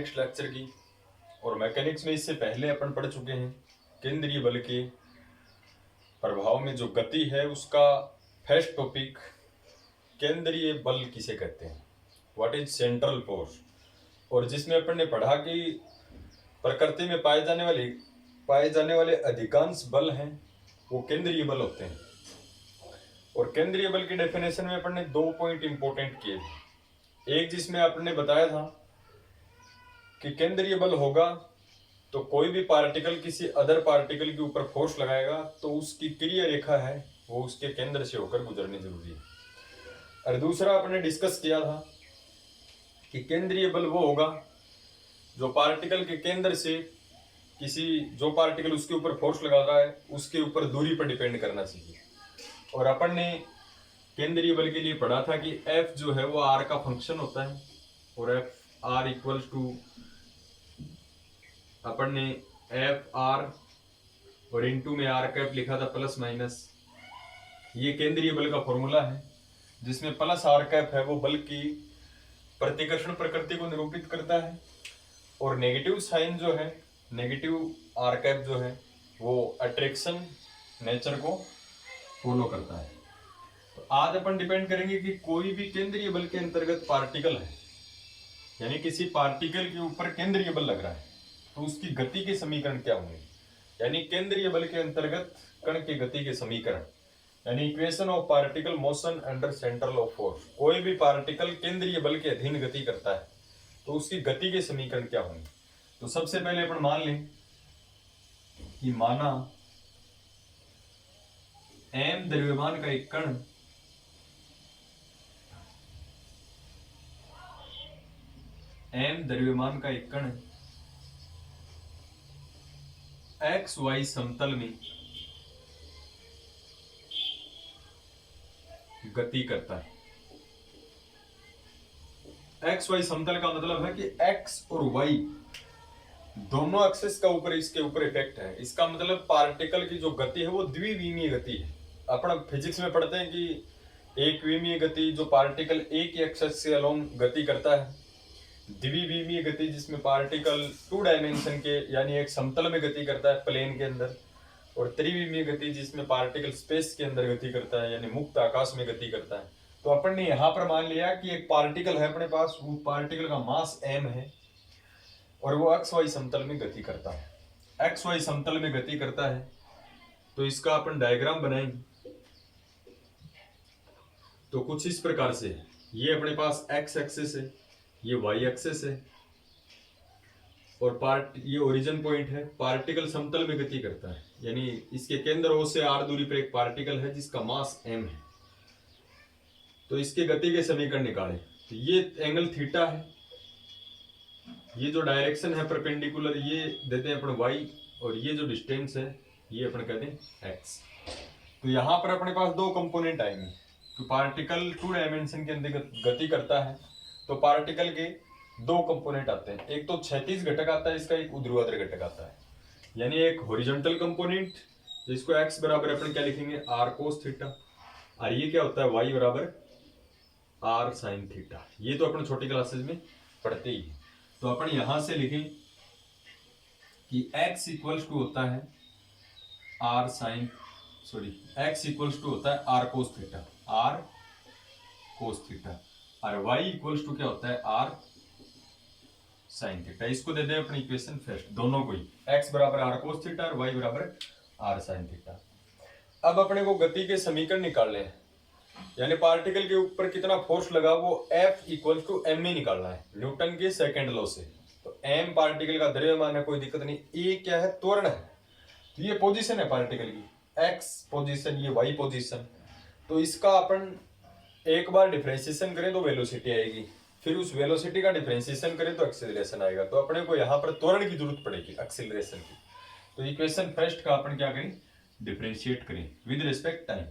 Mechanics lecture की। और mechanics में इससे पहले अपन पढ़ चुके हैं केंद्रीय बल के प्रभाव में जो गति है उसका फर्स्ट टॉपिक केंद्रीय बल किसे कहते हैं, व्हाट इज सेंट्रल फोर्स। और जिसमें अपन ने पढ़ा कि प्रकृति में पाए जाने वाले अधिकांश बल हैं वो केंद्रीय बल होते हैं। और केंद्रीय बल की डेफिनेशन में अपन ने 2 पॉइंट इंपॉर्टेंट किए थे। एक जिसमें आपने बताया था कि केंद्रीय बल होगा तो कोई भी पार्टिकल किसी अदर पार्टिकल के ऊपर फोर्स लगाएगा तो उसकी क्रिया रेखा है वो उसके केंद्र से होकर गुजरनी जरूरी है। और दूसरा आपने डिस्कस किया था कि केंद्रीय बल वो होगा जो पार्टिकल के केंद्र से जो पार्टिकल उसके ऊपर फोर्स लगा रहा है उसके ऊपर दूरी पर डिपेंड करना चाहिए। और अपन ने केंद्रीय बल के लिए पढ़ा था कि F जो है वो R का फंक्शन होता है और F R इक्वल्स टू अपन ने F R और इनटू में R कैप लिखा था प्लस माइनस। ये केंद्रीय बल का फॉर्मूला है जिसमें प्लस R कैप है वो बल की प्रतिकर्षण प्रकृति को निरूपित करता है और नेगेटिव साइन जो है नेगेटिव R कैप जो है वो अट्रैक्शन नेचर को फॉलो करता है। तो आज अपन डिपेंड करेंगे कि कोई भी केंद्रीय बल के अंतर्गत पार्टिकल है यानी किसी पार्टिकल के ऊपर केंद्रीय बल लग रहा है तो उसकी गति के समीकरण क्या होंगे, यानी केंद्रीय बल के अंतर्गत कण की गति के समीकरण यानी equation of particle motion under central of force. कोई भी पार्टिकल केंद्रीय बल के अधीन गति करता है तो उसकी गति के समीकरण क्या होंगे। तो सबसे पहले अपन मान लें कि माना m द्रव्यमान का एक कण एक्स वाई समतल में गति करता है। एक्स वाई समतल का मतलब है कि एक्स और वाई दोनों एक्सिस का ऊपर इसके ऊपर इफेक्ट है। इसका मतलब पार्टिकल की जो गति है वो द्विविमीय गति है। अपन फिजिक्स में पढ़ते हैं कि एक विमीय गति जो पार्टिकल एक ही एक्सिस से अलोंग गति करता है, द्विविमीय गति जिसमें पार्टिकल 2 डायमेंशन के यानी एक समतल में गति करता है प्लेन के अंदर, और त्रिविमीय गति जिसमें पार्टिकल स्पेस के अंदर गति करता है यानी मुक्त आकाश में गति करता है। तो अपन ने यहां पर मान लिया कि एक पार्टिकल है अपने पास, वो पार्टिकल का मास m है और वो एक्स वाई समतल में गति करता है। एक्स वाई समतल में गति करता है तो इसका अपन डायग्राम बनाएंगे तो कुछ इस प्रकार से ये अपने पास एक्स एक्सिस है, ये वाई एक्सिस है और ये ओरिजिन पॉइंट है। पार्टिकल समतल में गति करता है यानी इसके केंद्र O से r दूरी पर एक पार्टिकल है जिसका मास m है। तो इसके गति के समीकरण निकालें तो ये एंगल थीटा है, ये जो डायरेक्शन है परपेंडिकुलर ये देते हैं अपन y और ये जो डिस्टेंस है ये अपन कहते हैं x। तो यहाँ पर अपने पास 2 कंपोनेंट आएंगे। तो पार्टिकल 2 डायमेंशन के अंदर गति करता है तो पार्टिकल के 2 कंपोनेंट आते हैं, एक तो क्षैतिज घटक आता है इसका, एक ऊर्ध्वाधर घटक आता है। यानी एक हॉरिजॉन्टल कंपोनेंट जिसको x बराबर अपन क्या लिखेंगे r cos थीटा, और ये क्या होता है y बराबर r sin थीटा। ये तो अपन छोटी क्लासेस में पढ़ते ही हैं। तो अपन यहां से लिखें कि x इक्वल्स टू होता है x इक्वल्स टू होता है r cos थीटा और y इक्वल्स टू क्या होता है r sin थीटा। इसको दे दें अपनी इक्वेशन फर्स्ट, दोनों को ही x बराबर r cos थीटा और y बराबर r sin थीटा। अब अपने को गति के समीकरण निकालने हैं यानी पार्टिकल के ऊपर कितना फोर्स लगा वो F इक्वल्स टू m में निकालना है न्यूटन के सेकंड लॉ से। तो m पार्टिकल का द्रव्यमान है, कोई दिक्कत नहीं। ए क्या है, त्वरण है। तो ये पोजीशन है पार्टिकल की, x पोजीशन, ये y पोजीशन। तो इसका अपन एक बार डिफरेंशिएशन करें तो वेलोसिटी आएगी, फिर उस वेलोसिटी का डिफरेंशिएशन करें तो एक्सेलरेशन आएगा। तो अपने को यहाँ पर त्वरण की जरूरत पड़ेगी एक्सेलरेशन की। तो इक्वेशन फर्स्ट का अपन क्या करें, डिफरेंशिएट करें with respect time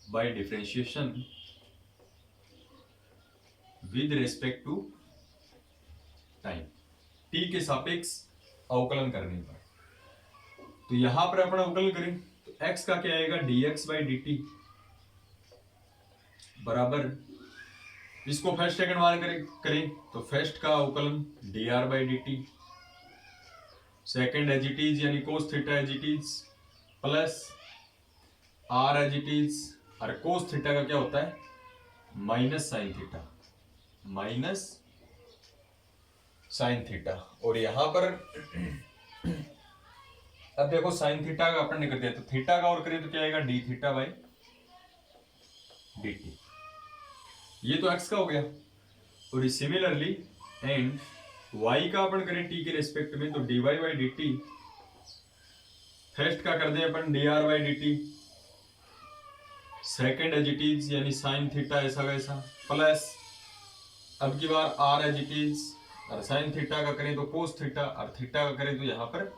by differentiation with respect to time, t के सापेक्ष अवकलन करने पर। तो यहां पर अपन अवकलन करें तो x का क्या आएगा dx by dt बराबर इसको फर्स्ट सेकंड मान करें तो फर्स्ट का अवकलन dr/dt, second as it is यानी cos theta as it is plus r as it is, और कोस थीटा का क्या होता है minus sine theta, minus sine theta. और यहां पर अब देखो साइन थीटा का अपन निकलते हैं तो थीटा का और करें तो क्या आएगा डी थीटा बाई dt, ये तो x का हो गया। और सिमिलरली एंड y का अपन करें t के रेस्पेक्ट में तो dy बाई dt, फर्स्ट का कर दें अपन dr by dt, second as it is यानी साइन थीटा ऐसा वैसा प्लस अब की बार r एज इट इज, और साइन थीटा का करें तो कोस थीटा, और थीटा का करें तो यहां पर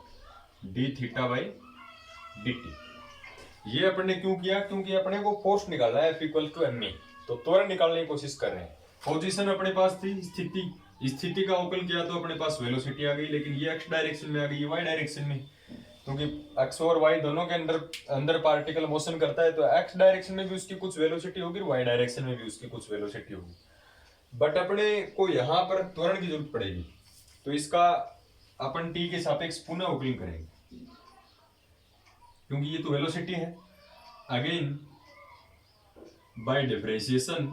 डी थीटा बाई dt। ये अपन ने क्यों किया, क्योंकि अपने को फोर्स निकालना है F इक्वल टू ma, तो त्वरण निकालने की कोशिश कर रहे हैं। पोजीशन अपने पास थी स्थिति का अवकल किया तो अपने पास वेलोसिटी आ गई, लेकिन ये x डायरेक्शन में आ गई, ये y डायरेक्शन में, क्योंकि x और y दोनों के अंदर पार्टिकल मोशन करता है तो x डायरेक्शन में भी उसकी कुछ वेलोसिटी होगी, y डायरेक्शन में भी उसकी कुछ वेलोसिटी होगी। बट अपने को यहाँ पर त्वरण की जरूरत पड़ेगी, तो इसका अपन t के सापेक्ष पुनः अवकलन करेंगे, क्योंकि ये तो वेलोसिटी है। Again by differentiation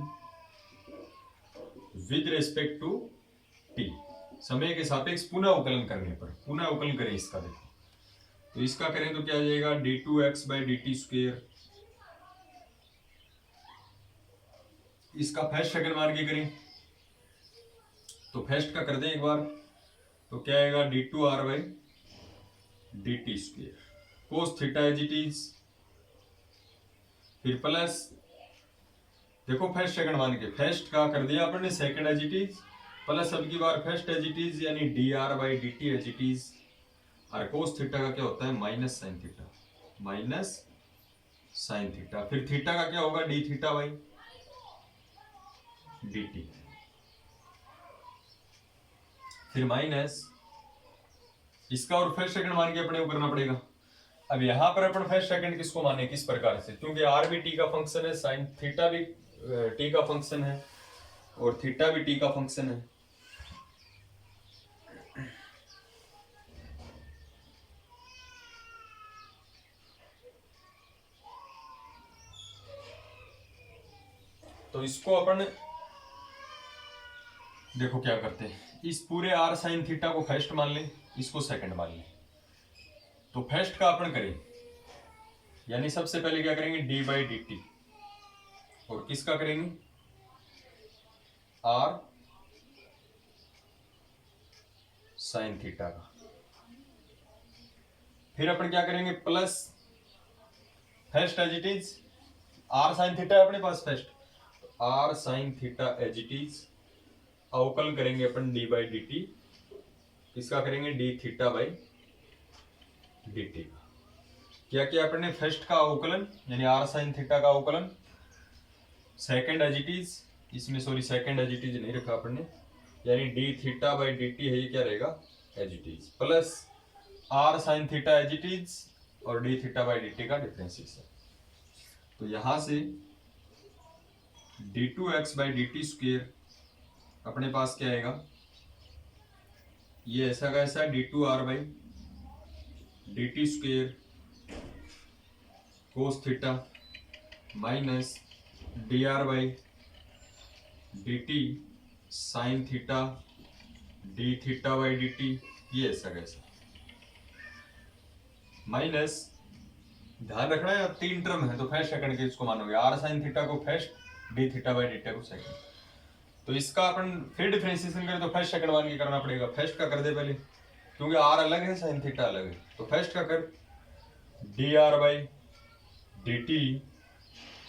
with respect to t, समय के सापेक्ष पुनः अवकलन करने पर, पुनः अवकलन करें इसका, देखो तो इसका करें तो क्या आ जाएगा d2x बाई dt स्क्वेयर, इसका फर्स्ट सेकंड मान के करें तो फर्स्ट का कर दें एक बार तो क्या आएगा d2r by dt square, cos theta as it is, फिर प्लस देखो फर्स्ट सेकंड मान के, फर्स्ट का कर दिया अपन ने second as it is, plus अब की बार फर्स्ट एज इट इज यानी dr by dt as it is, और कोस थीटा का क्या होता है minus sine theta, minus sine theta, फिर थीटा का क्या होगा डी थीटा बाई dt, फिर माइनस इसका और फर्स्ट सेकंड मान के अपने को करना पड़ेगा। अब यहां पर अपन फर्स्ट सेकंड किसको माने, किस प्रकार से, क्योंकि r भी t का फंक्शन है, साइन थीटा भी t का फंक्शन है, और थीटा भी t का फंक्शन है। तो इसको अपन देखो क्या करते हैं, इस पूरे r साइन थीटा को फर्स्ट मान लें, इसको सेकंड मान लें, तो फर्स्ट का अपन करें यानी सबसे पहले क्या करेंगे d बाई डी टी, और किसका करेंगे r साइन थीटा का, फिर अपन क्या करेंगे plus first as it is r sine theta है अपने पास first, r sine theta as it is, अवकल करेंगे अपन d बाई डी टी, इसका करेंगे d theta by d t. क्या किया अपन ने फर्स्ट का अवकलन यानी r साइन थीटा का अवकलन, सेकंड एज इट इज, इसमें sorry second as it is नहीं रखा अपन ने, यानी d theta by d t है, ये क्या रहेगा as it is, plus r sine theta as it is और d theta by d t का डिफरेंशिएशन। तो यहां से d2x by d t square अपने पास क्या आएगा, ये ऐसा का ऐसा d2r by d t square cos theta minus dr by d t sine theta d theta by d t, ये ऐसा कैसा माइनस, ध्यान रखना है तीन टर्म है तो फर्स्ट सेकंड के इसको मानोगे, r साइन थीटा को first, d theta by d T को सेकंड। तो इसका अपन फिर डिफरेंशिएशन करें तो फर्स्ट सेकंड मान के करना पड़ेगा, फर्स्ट का कर दे पहले, क्योंकि r अलग है साइन थीटा अलग है, तो फर्स्ट का कर dr by d t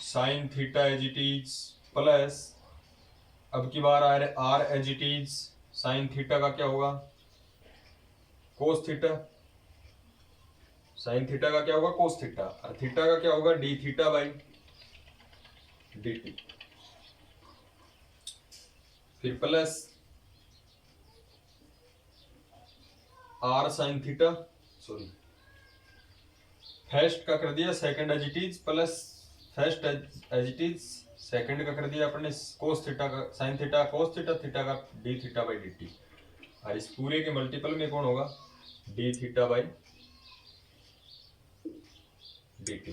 sine theta as it is, plus अब की बार r as it is, sine theta का क्या होगा कोस थीटा, साइन थीटा का क्या होगा कोस थीटा, और थीटा का क्या होगा d theta by d t, फिर plus r sine theta, sorry first का कर दिया second as it is, plus first as it is, second का कर दिया अपने कोस थीटा का, sine theta cos theta, theta का d theta by d t, और इस पूरे के मल्टीपल में कौन होगा, d theta by d t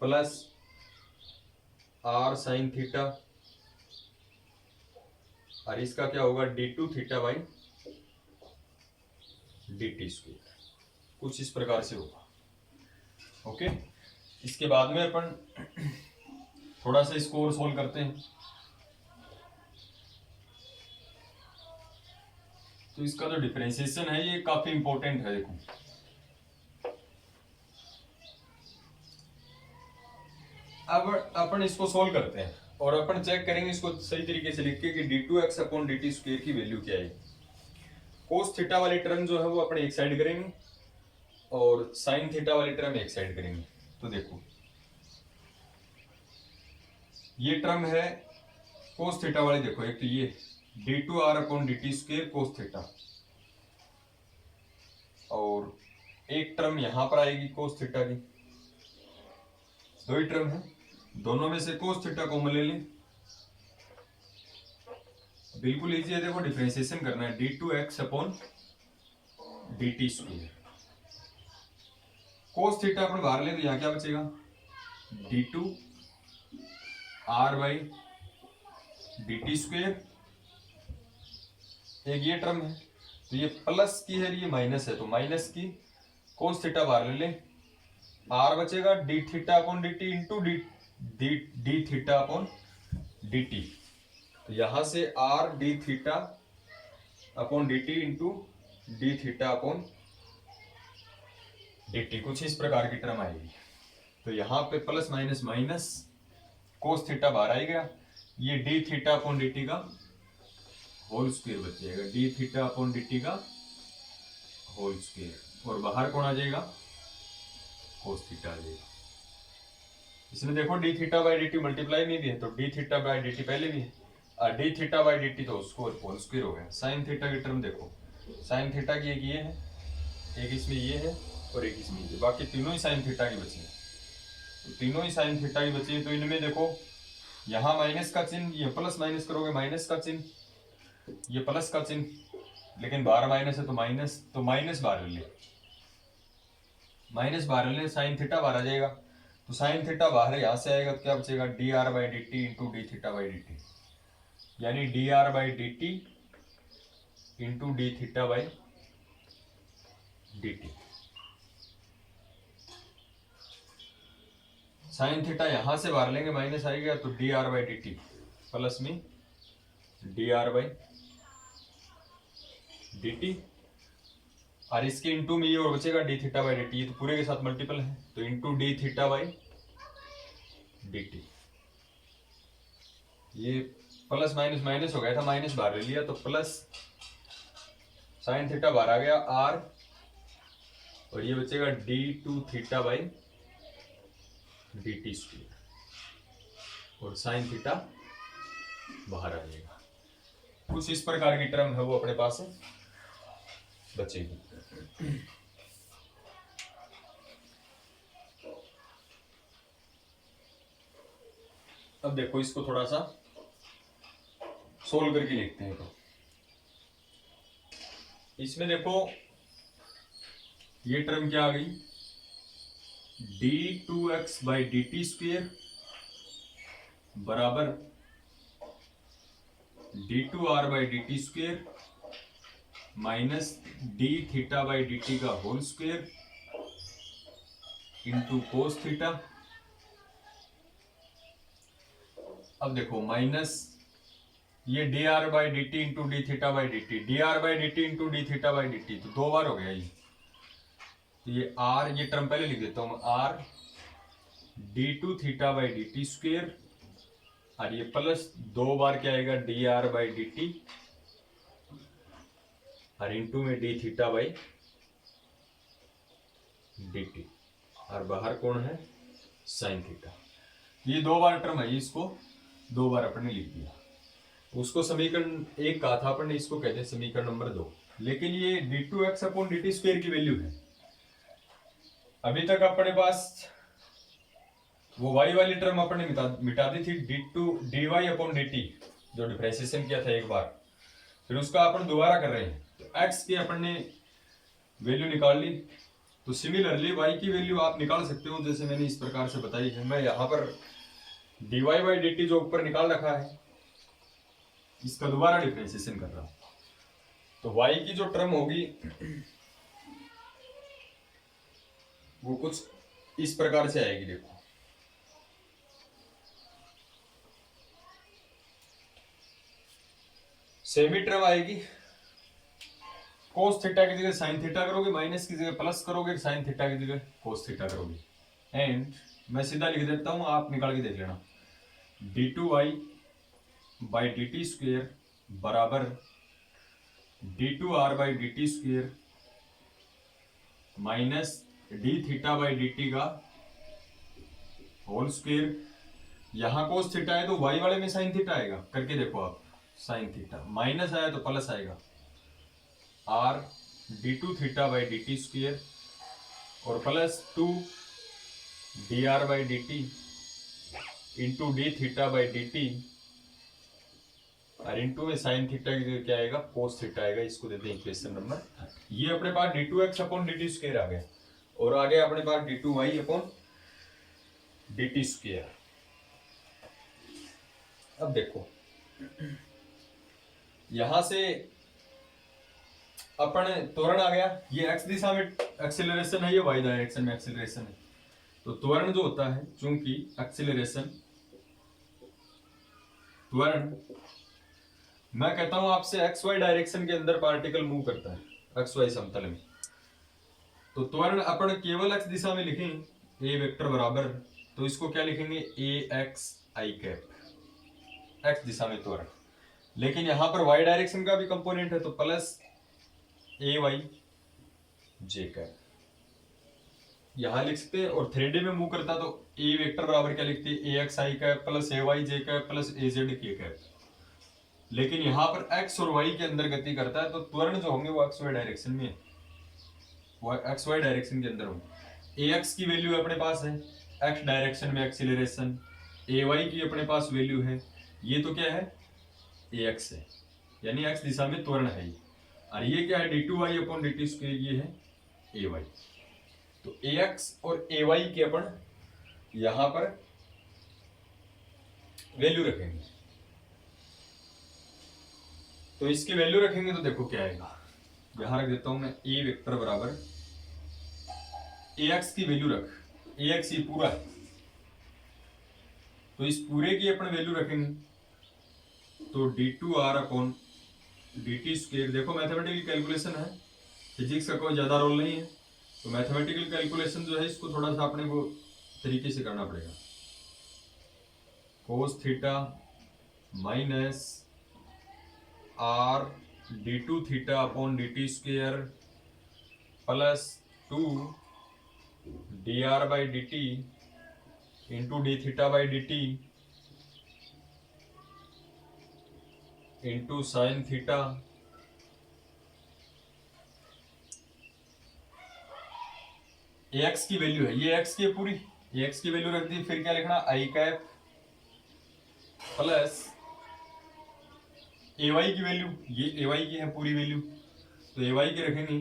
plus r sine theta, और इसका क्या होगा, d two theta by d t square, कुछ इस प्रकार से होगा। ओके, इसके बाद में अपन थोड़ा सा इसको और सोल्व करते हैं। तो इसका जो डिफरेंशिएशन है ये काफी इंपॉर्टेंट है। देखो अब अपन इसको सोल्व करते हैं और अपन चेक करेंगे इसको सही तरीके से लिख के कि d two x upon d t square की वैल्यू क्या है। कोस थीटा वाली टर्म जो है वो अपने एक साइड करेंगे और साइन थीटा वाली टर्म एक साइड करेंगे। तो देखो ये टर्म है कोस थीटा वाली, देखो एक तो ये d two r upon d t square cos theta, और एक टर्म यहां पर आएगी कोस थीटा की, दो ही टर्म है, दोनों में से कोस थीटा कॉमन ले लें, बिल्कुल इजी है। देखो डिफरेंशिएशन करना है, d two x upon d t square, cos theta अपन बाहर ले तो यहां क्या बचेगा, d two r by d t square, एक ये टर्म है तो ये प्लस की है, ये माइनस है तो माइनस की, कोस थीटा बाहर ले लें, आर बचेगा d theta upon d t into d theta upon d t, तो यहां से R D theta upon d t into d theta upon d T, कुछ इस प्रकार की टर्म आएगी। तो यहां पे plus minus minus, cos theta बाहर आएगा, ये D theta upon d t का होल स्क्वायर बच जाएगा, D theta upon d t का होल स्क्वायर, और बाहर कौन आ जाएगा, कोस थीटा आ जाएगा। इसमें देखो D theta by d T multiply में भी है तो D theta by d T पहले भी है, और d theta by d t तो उसको होल स्क्वायर हो गया। साइन थीटा की टर्म देखो, साइन थीटा की एक ये है, एक इसमें ये है और एक इसमें ये, बाकी तीनों ही साइन थीटा की बची है, तो तीनों ही साइन थीटा की बची है। तो इनमें देखो यहाँ माइनस का चिन्ह, ये प्लस माइनस करोगे माइनस का चिन्ह, ये प्लस का चिन्ह, लेकिन बाहर माइनस है तो माइनस बाहर ले, माइनस बाहर ले, साइन थीटा बाहर आ जाएगा, तो साइन थीटा बाहर यहां से आएगा तो क्या बचेगा, d r by d t into d theta by d t, यानी d r by d t into d theta by d t. Sine theta यहां से बाहर लेंगे माइनस आएगा तो d r by d t plus में d r by d t, और इसके इंटू में ये और बचेगा d theta by d t, ये तो पूरे के साथ मल्टीपल है तो into d theta by d t, ये प्लस माइनस माइनस हो गया था, माइनस बाहर ले लिया तो प्लस साइन थीटा बाहर आ गया आर, और ये बचेगा d two theta by d t square, और साइन थीटा बाहर आ जाएगा। कुछ इस प्रकार की टर्म है वो अपने पास बचेगी। अब देखो इसको थोड़ा सा सोल्व करके लिखते हैं। तो इसमें देखो ये टर्म क्या आ गई, d two x by d t square बराबर d two r by d t square minus d theta by d t का whole square into cos theta. अब देखो माइनस ये d r by d t into d theta by d t, d r by d t into d theta by d t, तो दो बार हो गया ये, तो ये आर, ये टर्म पहले लिख देता हूं, r d two theta by d t square, और ये प्लस दो बार क्या आएगा d r by d t, और इंटू में d theta by d t, और बाहर कौन है, साइन थीटा। ये दो बार टर्म है, इसको दो बार अपन ने लिख दिया। उसको समीकरण एक कहा था अपन ने, इसको कहते हैं समीकरण नंबर 2, लेकिन ये d two x upon d t square की वैल्यू है। अभी तक अपने पास वो y वाली टर्म अपन ने मिटा दी थी, dy अपॉन dt, जो डिफरेंशिएशन किया था एक बार, फिर उसका अपन दोबारा कर रहे हैं, तो x की अपन ने वैल्यू निकाल ली। तो सिमिलरली y की वैल्यू आप निकाल सकते हो, जैसे मैंने इस प्रकार से बताई है। मैं यहाँ पर dy बाई dt जो ऊपर निकाल रखा है, इसका दोबारा डिफरेंशिएशन कर रहा हूं। तो y की जो टर्म होगी वो कुछ इस प्रकार से आएगी, देखो। सेमी टर्म आएगी, कोस थीटा की जगह साइन थीटा करोगे, माइनस की जगह प्लस करोगे, साइन थीटा की जगह कोस थीटा करोगे। एंड मैं सीधा लिख देता हूं, आप निकाल के देख लेना। d2y by d t square बराबर d2r by d t square minus d theta by d t का होल स्क्वेयर। यहां कोस थीटा है तो y वाले में साइन थीटा आएगा, करके देखो आप। साइन थीटा माइनस आया तो प्लस आएगा, r d2 theta by d t square और plus 2 dr by d t into d theta by d t, और इंटू में साइन थीटा की जगह क्या आएगा, कोस थीटा आएगा। इसको देते हैं इक्वेशन नंबर। ये अपने पास d2x upon d t square आ गया, और आगे अपने पास d2y upon d t square. अब देखो यहां से अपन त्वरण आ गया, ये x दिशा में एक्सेलरेशन है, ये y डायरेक्शन में एक्सेलरेशन है। तो त्वरण जो होता है, चूंकि एक्सेलरेशन त्वरण, मैं कहता हूं आपसे एक्स वाई डायरेक्शन के अंदर पार्टिकल मूव करता है एक्स वाई समतल में, तो त्वरण अपन केवल x दिशा में लिखें, a वेक्टर बराबर, तो इसको क्या लिखेंगे, a x i cap, x दिशा में त्वरण। लेकिन यहां पर y डायरेक्शन का भी कंपोनेंट है, तो plus a y j cap यहां लिख सकते हैं। और 3D में मूव करता तो a वेक्टर बराबर क्या लिखते हैं, a x i cap plus a y j cap plus a z k cap. लेकिन यहाँ पर x और y के अंदर गति करता है, तो त्वरण जो होंगे वो xy डायरेक्शन में है, वो xy डायरेक्शन के अंदर होंगे। ax की वैल्यू अपने पास है, x डायरेक्शन में एक्सीलरेशन, ay की अपने पास वैल्यू है, ये तो क्या है, ax है, यानी x दिशा में त्वरण है ये। और ये क्या है, d2y upon d t square, ये है ay। तो ax और ay की अपन यहां पर वैल्यू रखेंगे। तो इसकी वैल्यू रखेंगे तो देखो क्या आएगा, यहां रख देता हूं मैं, a वेक्टर बराबर ax की वैल्यू रख, ax ये पूरा है, तो इस पूरे की अपन वैल्यू रखेंगे, तो d2r upon d t square. देखो मैथमेटिकल कैलकुलेशन है, फिजिक्स का कोई ज्यादा रोल नहीं है, तो मैथमेटिकल कैलकुलेशन जो है इसको थोड़ा सा अपने को तरीके से करना पड़ेगा। Cos theta minus r d two theta upon d t square plus 2 d r by d t into d theta by d t into sine theta x की वैल्यू है, ये एक्स की पूरी, एक्स की वैल्यू रख दी, फिर क्या लिखना, आई कैप प्लस ए वाई की वैल्यू, ये ए वाई की है पूरी वैल्यू, तो ए वाई की रखेंगे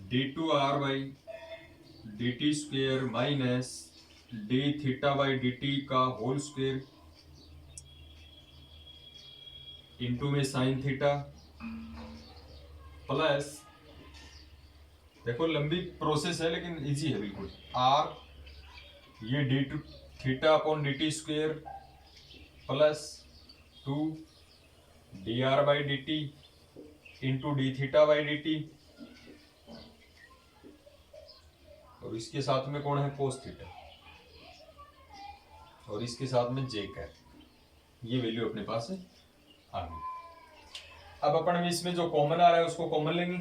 d two r by d t square minus d theta by d t का होल स्क्वेयर इंटू में साइन थीटा प्लस, देखो लंबी प्रोसेस है लेकिन इजी है बिल्कुल, आर ये d two theta upon d t square plus 2 d r by d t into d theta by d t, और इसके साथ में कौन है, कोस थीटा, और इसके साथ में जे कैप, ये वैल्यू अपने पास है आ गई। अब अपन इसमें जो कॉमन आ रहा है उसको कॉमन लेंगे,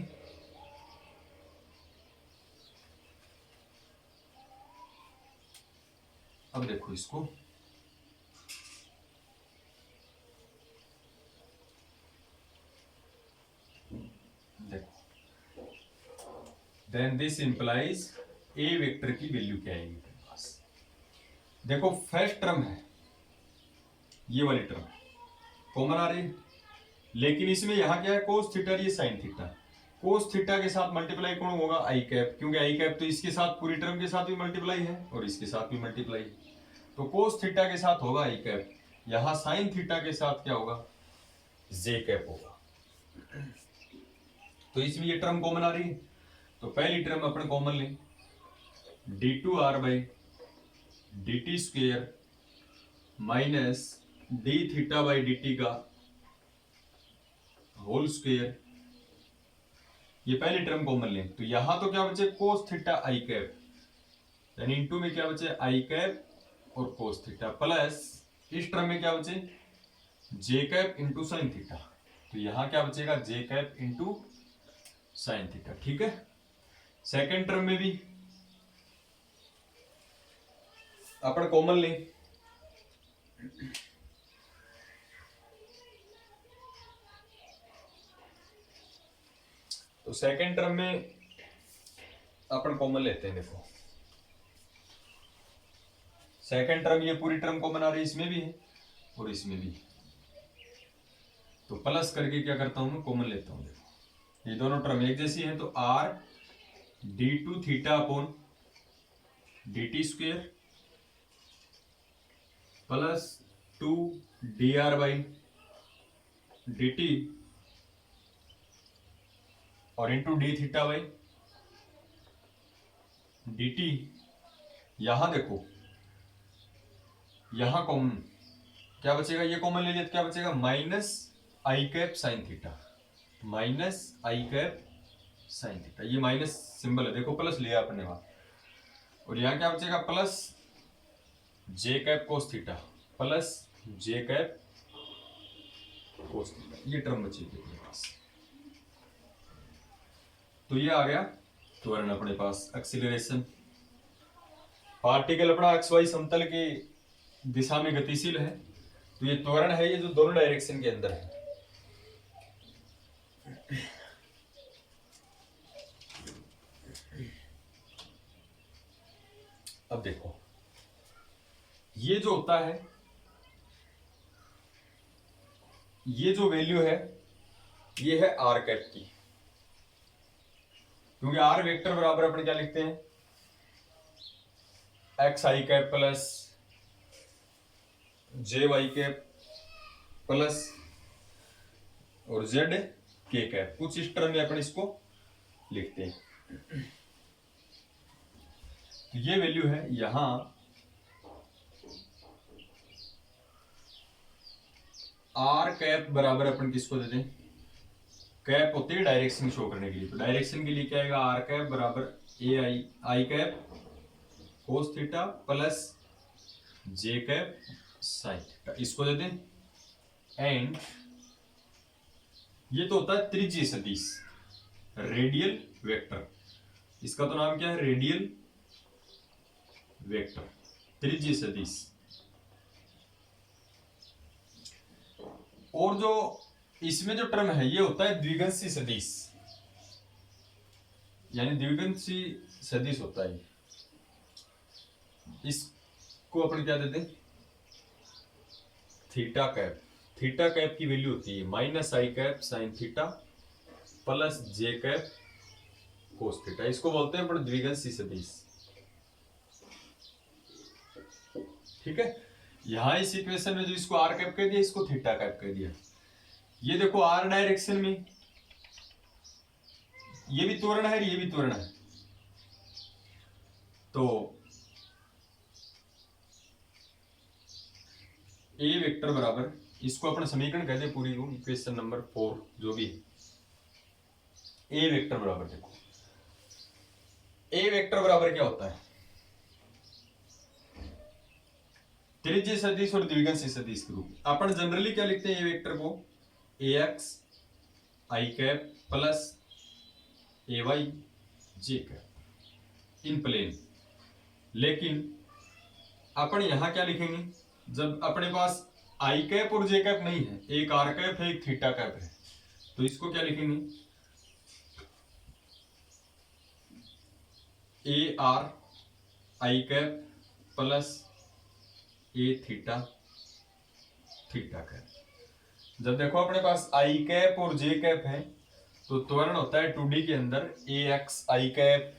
अब देखो इसको, देखो, then this implies A vector की वैल्यू क्या आएगी अपने पास। देखो फर्स्ट टर्म है, ये वाली टर्म कॉमन आ रही है, लेकिन इसमें यहां क्या है, कोस थीटा, ये साइन थीटा। कोस थीटा के साथ मल्टीप्लाई कौन होगा, आई कैप, क्योंकि आई कैप तो इसके साथ पूरी टर्म के साथ भी मल्टीप्लाई है और इसके साथ भी मल्टीप्लाई है, तो कोस थीटा के साथ होगा आई कैप। यहां साइन थीटा के साथ क्या होगा, जे कैप होगा। तो इसमें ये टर्म कॉमन आ रही है, तो पहली टर्म अपन कॉमन लें, d2r by d t square minus d theta by d t का होल स्क्वेयर, ये पहली टर्म कॉमन लें, तो यहां तो क्या बचे, कोस थीटा आई कैप, यानी इनटू में क्या बचे, आई कैप और कोस थीटा, प्लस इस टर्म में क्या बचे, जे कैप इंटू साइन थीटा, तो यहां क्या बचेगा, जे कैप इंटू साइन थीटा। ठीक है, सेकेंड टर्म में भी अपन कॉमन लें, तो सेकेंड टर्म में अपन कॉमन लेते हैं। देखो सेकेंड टर्म, ये पूरी टर्म कॉमन आ रही है, इसमें भी है और इसमें भी, तो प्लस करके क्या करता हूं मैं, कॉमन लेता हूं। देखो ये दोनों टर्म एक जैसी हैं, तो r d two theta upon d t square plus 2 d r by d t और into d theta by d t. यहां देखो, यहां कॉमन क्या बचेगा, ये कॉमन ले लिया तो क्या बचेगा, माइनस आई कैप साइन थीटा, माइनस आई कैप साइन थीटा, ये माइनस सिंबल है, देखो प्लस लिया अपने वहां, और यहां क्या बचेगा, प्लस जे कैप कोस थीटा प्लस जे कैप कोस थीटा, ये टर्म बचेगी अपने पास। तो ये आ गया त्वरण अपने पास, एक्सीलरेशन। पार्टिकल अपना एक्स वाई समतल की दिशा में गतिशील है, तो ये त्वरण है, ये जो दोनों डायरेक्शन के अंदर है। अब देखो ये जो होता है, ये जो वैल्यू है ये है आर कैप की, क्योंकि आर वेक्टर बराबर अपन क्या लिखते हैं, x i cap plus J Y cap plus और जेड के कैप, कुछ इस टर्म में अपन इसको लिखते हैं। तो ये वैल्यू है, यहां आर कैप बराबर अपन किसको दे दें, कैप होती है डायरेक्शन शो करने के लिए, तो डायरेक्शन के लिए क्या आएगा, आर कैप बराबर ए आई आई कैप कोस थीटा प्लस जे कैप साइन थीटा, इसको दे दें। एंड ये तो होता है त्रिज्यीय सदिश, रेडियल वेक्टर, इसका तो नाम क्या है, रेडियल वेक्टर, त्रिज्यीय सदिश। और जो इसमें जो टर्म है ये होता है द्विगंशी सदिश, यानी द्विगंशी सदिश होता है, इसको अपन क्या देते हैं, थीटा कैप। थीटा कैप की वैल्यू होती है माइनस आई कैप साइन थीटा प्लस जे कैप कोस थीटा, इसको बोलते हैं अपन द्विगंशी सदिश। ठीक है, यहां इस इक्वेशन में जो इसको आर कैप कह दिया, इसको थीटा कैप कह दिया। ये देखो आर डायरेक्शन में ये भी त्वरण है, ये भी त्वरण है, तो ए वेक्टर बराबर, इसको अपन समीकरण कहते हैं पूरी को, इक्वेशन नंबर 4 जो भी है, ए वेक्टर बराबर, देखो ए वेक्टर बराबर क्या होता है, त्रिज्यीय सदिश और द्विगंशी सदिश के रूप। अपन जनरली क्या लिखते हैं ए वेक्टर को, ए x i cap plus a y j cap in plane, लेकिन अपन यहां क्या लिखेंगे, जब अपने पास आई कैप और जे कैप नहीं है, एक आर कैप है एक थीटा कैप है, तो इसको क्या लिखेंगे, a are I cap plus A theta theta cap. जब देखो अपने पास आई कैप और जे कैप है तो त्वरण होता है 2D के अंदर a x i cap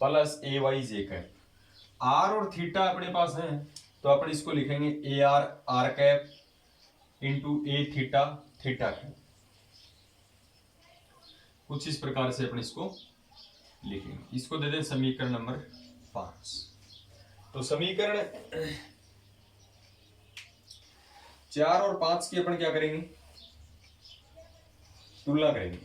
plus a y j cap. R और थीटा अपने पास है तो अपन इसको लिखेंगे a r r cap into a theta theta cap. कुछ इस प्रकार से अपन इसको लिखेंगे। इसको दे दें समीकरण नंबर 5। तो समीकरण 4 और 5 की अपन क्या करेंगे, तुलना करेंगे।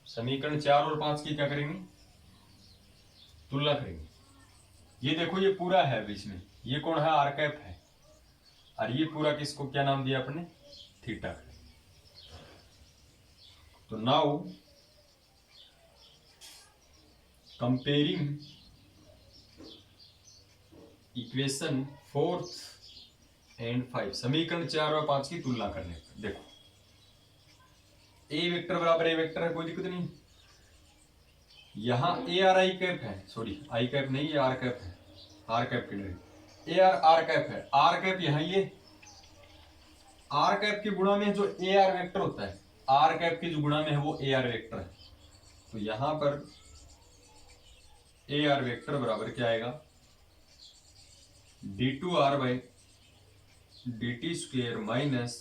समीकरण 4 और 5 की क्या करेंगे, तुलना करेंगे। ये देखो ये पूरा है बीच में, ये कौन है, आर कैप है, और ये पूरा किसको क्या नाम दिया अपने, थीटा। तो नाउ कंपेयरिंग इक्वेशन 4 एंड 5, समीकरण 4 और 5 की तुलना करने पर देखो ए वेक्टर बराबर ए वेक्टर है, कोई दिक्कत नहीं। यहां ए आर आई कैप है, सॉरी आई कैप नहीं, ये आर कैप है, आर कैप की जगह ए आर आर कैप है। आर कैप यहां, ये आर कैप के गुणा में जो ए आर वेक्टर होता है, आर कैप के जो गुणा में है वो ए आर वेक्टर है। तो यहां पर ए आर वेक्टर बराबर क्या आएगा, d two r by d t square minus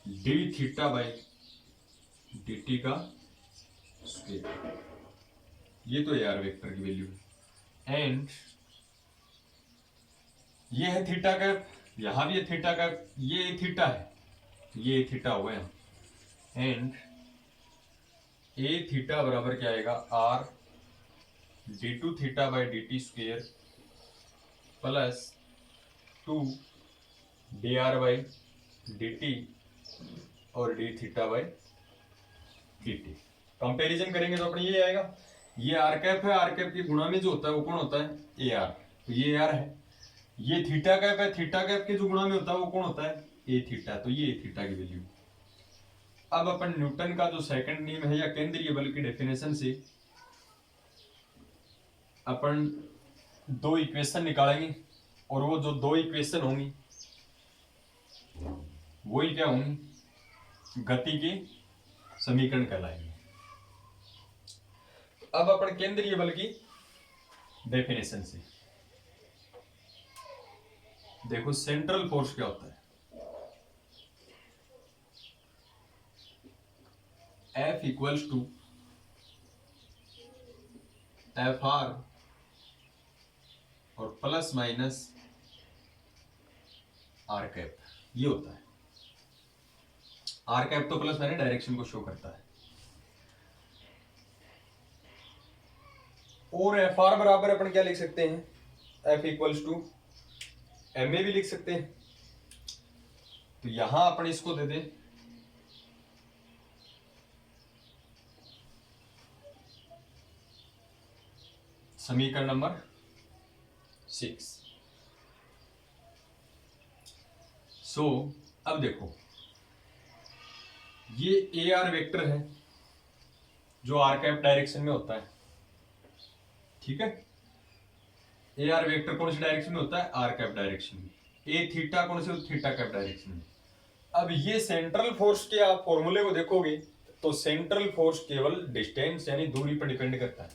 d theta by d t का स्क्वेयर। ये तो ए आर वेक्टर की वैल्यू है। एंड ये है थीटा कैप, यहां भी है थीटा कैप, ये थीटा है, ये थीटा हुआ है। एंड ए थीटा बराबर क्या आएगा, r d two theta by d t square plus 2 d r by d t और d theta by d t. Comparison करेंगे तो अपने ये आएगा, ये आर कैप है, आर कैप के गुणा में जो होता है वो कौन होता है, ए आर, तो ये आर है। ये थीटा कैप है, थीटा कैप के जो गुणा में होता है वो कौन होता है, ए थीटा, तो ये ए थीटा की वैल्यू। अब अपन न्यूटन का जो सेकंड नियम है या केंद्रीय बल की डेफिनेशन से अपन दो इक्वेशन निकालेंगे, और वो जो दो इक्वेशन होंगी वही क्या होंगी, गति के समीकरण कहलाएंगे। अब अपन केंद्रीय बल की डेफिनेशन से देखो सेंट्रल फोर्स क्या होता है, F equals to f r और प्लस माइनस आर कैप, ये होता है। आर कैप तो प्लस मैंने डायरेक्शन को शो करता है। और एफ आर बराबर अपन क्या लिख सकते हैं, f equals to m a भी लिख सकते हैं। तो यहां अपन इसको दे दें समीकरण नंबर 6। सो अब देखो ये ए आर वेक्टर है जो आर कैप डायरेक्शन में होता है, ठीक है। ए आर वेक्टर कौन सी डायरेक्शन में होता है, आर कैप डायरेक्शन में। ए थीटा कौन से, थीटा कैप डायरेक्शन में। अब ये सेंट्रल फोर्स के आप फॉर्मूले को देखोगे तो सेंट्रल फोर्स केवल डिस्टेंस यानी दूरी पर डिपेंड करता है,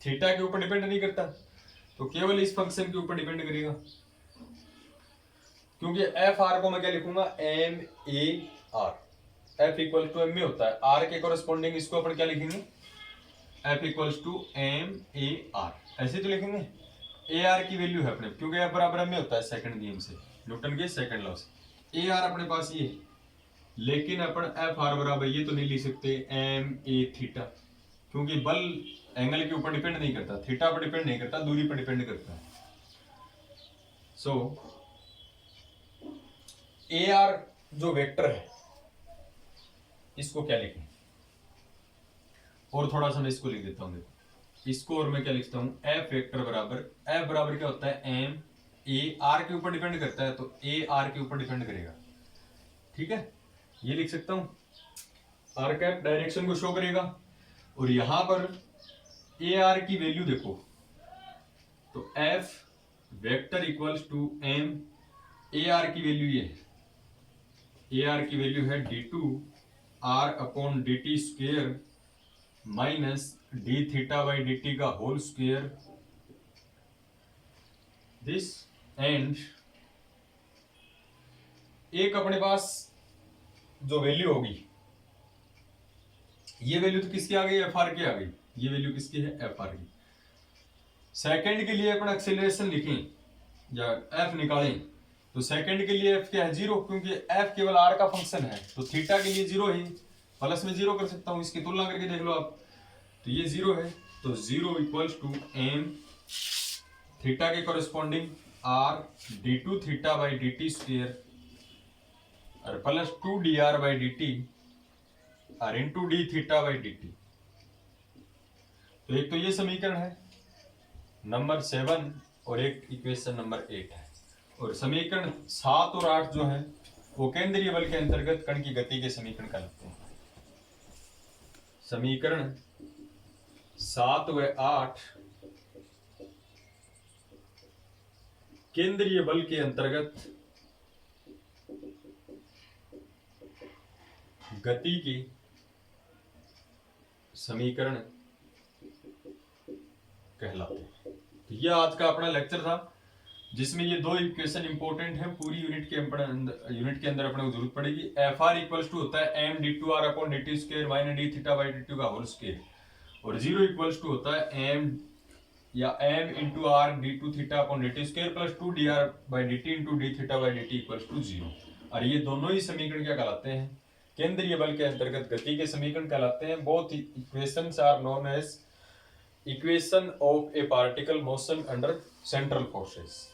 थीटा के ऊपर डिपेंड नहीं करता, तो केवल इस फंक्शन के ऊपर डिपेंड करेगा। क्योंकि एफ आर को मैं क्या लिखूंगा, m a r, f equal to m a होता है, आर के कोरस्पॉन्डिंग इसको अपन क्या लिखेंगे, f equals to m a r, ऐसे तो लिखेंगे। ए आर की वैल्यू है अपने, क्योंकि एफ बराबर एम ए होता है सेकंड नियम से, न्यूटन के सेकंड लॉ से। ए आर अपने पास ये है, लेकिन अपन एफ आर बराबर ये तो नहीं लिख सकते एम ए थीटा, क्योंकि बल एंगल के ऊपर डिपेंड नहीं करता, थीटा पर डिपेंड नहीं करता, दूरी पर डिपेंड करता है। सो ए आर जो वेक्टर है इसको क्या लिखें, और थोड़ा सा मैं इसको लिख देता हूं, देखो इसको, और मैं क्या लिखता हूं, एफ वेक्टर बराबर, एफ बराबर क्या होता है, एम ए आर के ऊपर डिपेंड करता है, तो ए आर के ऊपर डिपेंड करेगा, ठीक है, ये लिख सकता हूं। आर कैप डायरेक्शन को शो करेगा। और यहां पर ए आर की वैल्यू देखो, तो f vector equals to m, a r की वैल्यू ये है, ए आर की वैल्यू है d two r upon d t square minus d theta by d t का होल स्क्वेयर दिस। एंड एक अपने पास जो वैल्यू होगी, ये वैल्यू तो किसकी आ गई, एफ आर की आ गई, ये वैल्यू किसकी है, एफ आर की। सेकंड के लिए अपन एक्सेलरेशन लिखें या एफ निकालें, तो सेकंड के लिए एफ क्या है, 0, क्योंकि एफ केवल आर का फंक्शन है, तो थीटा के लिए 0 है, प्लस में 0 कर सकता हूं, इसकी तुलना करके देख लो आप, तो ये 0 है, तो 0 इक्वल्स टू एम थीटा के corresponding r d two theta by d t square और plus 2 d r by d t और into d theta by d t. तो एक तो ये समीकरण है नंबर 7 और एक इक्वेशन नंबर 8 है। और समीकरण 7 और 8 जो है वो केंद्रीय बल के अंतर्गत कण की गति के समीकरण कहलाते हैं। समीकरण 7 व 8 केंद्रीय बल के अंतर्गत गति की समीकरण कहलाते हैं। तो यह आज का अपना लेक्चर था, जिसमें ये दो इक्वेशन इंपॉर्टेंट है, पूरी यूनिट के अंदर अपने को जरूरत पड़ेगी। एफ आर इक्वल्स टू होता है m d two r upon d t square minus d theta by d two का होल स्क्वायर, और 0 इक्वल्स टू होता है एम या m into r d two theta upon d t square plus 2 d r by d t into d theta by d t equals to 0। और ये दोनों ही समीकरण क्या कहलाते हैं, केंद्रीय बल के अंतर्गत गति के समीकरण कहलाते हैं। Both equations are known as equation of a particle motion under central forces.